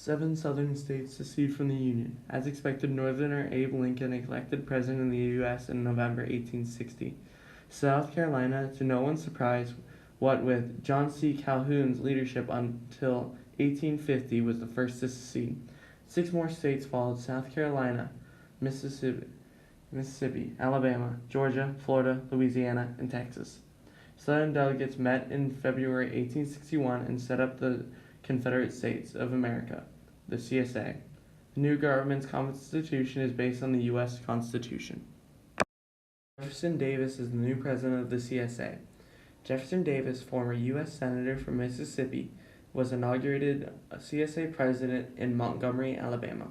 7 southern states secede from the Union. As expected, Northerner Abe Lincoln elected president of the U.S. in November 1860. South Carolina, to no one's surprise, what with John C. Calhoun's leadership until 1850, was the first to secede. 6 more states followed: South Carolina, Mississippi, Alabama, Georgia, Florida, Louisiana, and Texas. Southern delegates met in February 1861 and set up the Confederate States of America, the CSA. The new government's constitution is based on the U.S. Constitution. Jefferson Davis is the new president of the CSA. Jefferson Davis, former U.S. Senator from Mississippi, was inaugurated CSA president in Montgomery, Alabama.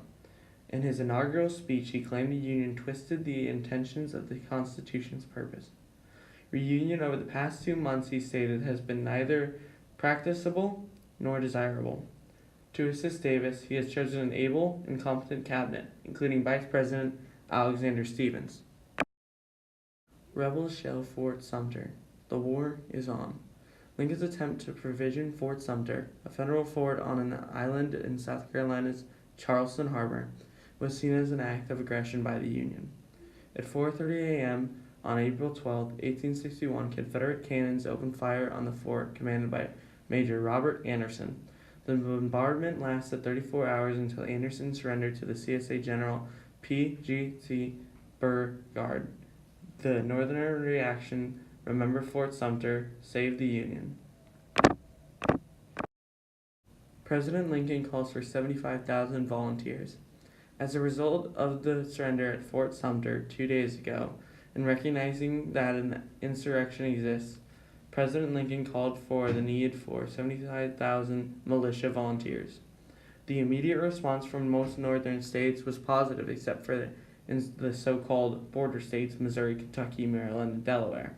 In his inaugural speech, he claimed the Union twisted the intentions of the Constitution's purpose. Reunion over the past 2 months, he stated, has been neither practicable nor desirable. To assist Davis, he has chosen an able and competent cabinet, including Vice President Alexander Stephens. Rebels shell Fort Sumter. The war is on. Lincoln's attempt to provision Fort Sumter, a federal fort on an island in South Carolina's Charleston Harbor, was seen as an act of aggression by the Union. At 4:30 a.m. on April 12, 1861, Confederate cannons opened fire on the fort commanded by Major Robert Anderson. The bombardment lasted 34 hours until Anderson surrendered to the CSA General P.G.T. Beauregard. The Northern reaction, "Remember Fort Sumter, save the Union." President Lincoln calls for 75,000 volunteers. As a result of the surrender at Fort Sumter 2 days ago, and recognizing that an insurrection exists, President Lincoln called for the need for 75,000 militia volunteers. The immediate response from most northern states was positive, except for the so-called border states, Missouri, Kentucky, Maryland, and Delaware.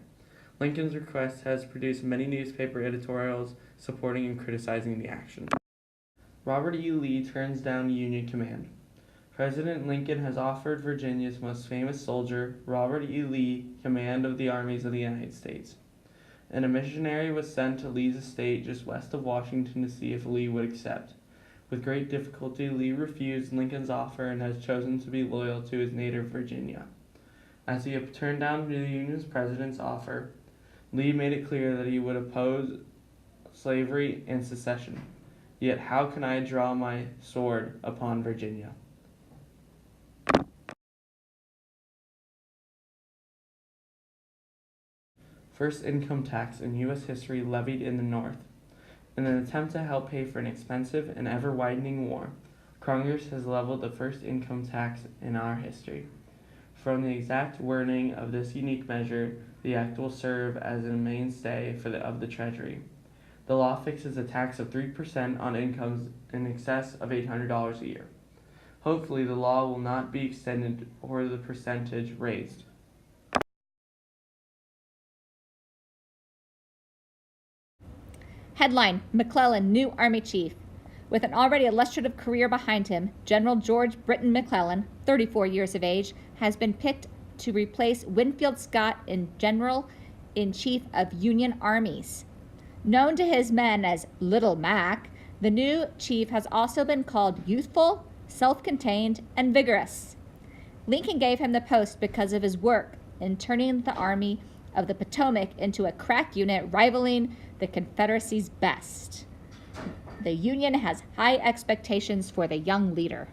Lincoln's request has produced many newspaper editorials supporting and criticizing the action. Robert E. Lee turns down Union command. President Lincoln has offered Virginia's most famous soldier, Robert E. Lee, command of the armies of the United States. And a missionary was sent to Lee's estate just west of Washington to see if Lee would accept. With great difficulty, Lee refused Lincoln's offer and has chosen to be loyal to his native Virginia. As he turned down the Union's president's offer, Lee made it clear that he would oppose slavery and secession. Yet how can I draw my sword upon Virginia? First income tax in U.S. history levied in the North. In an attempt to help pay for an expensive and ever-widening war, Congress has leveled the first income tax in our history. From the exact wording of this unique measure, the act will serve as a mainstay of the Treasury. The law fixes a tax of 3% on incomes in excess of $800 a year. Hopefully, the law will not be extended or the percentage raised. Headline: McClellan, new Army Chief. With an already illustrative career behind him, General George Britton McClellan, 34 years of age, has been picked to replace Winfield Scott in General-in-Chief of Union Armies. Known to his men as Little Mac, the new chief has also been called youthful, self-contained, and vigorous. Lincoln gave him the post because of his work in turning the Army of the Potomac into a crack unit rivaling the Confederacy's best. The Union has high expectations for the young leader.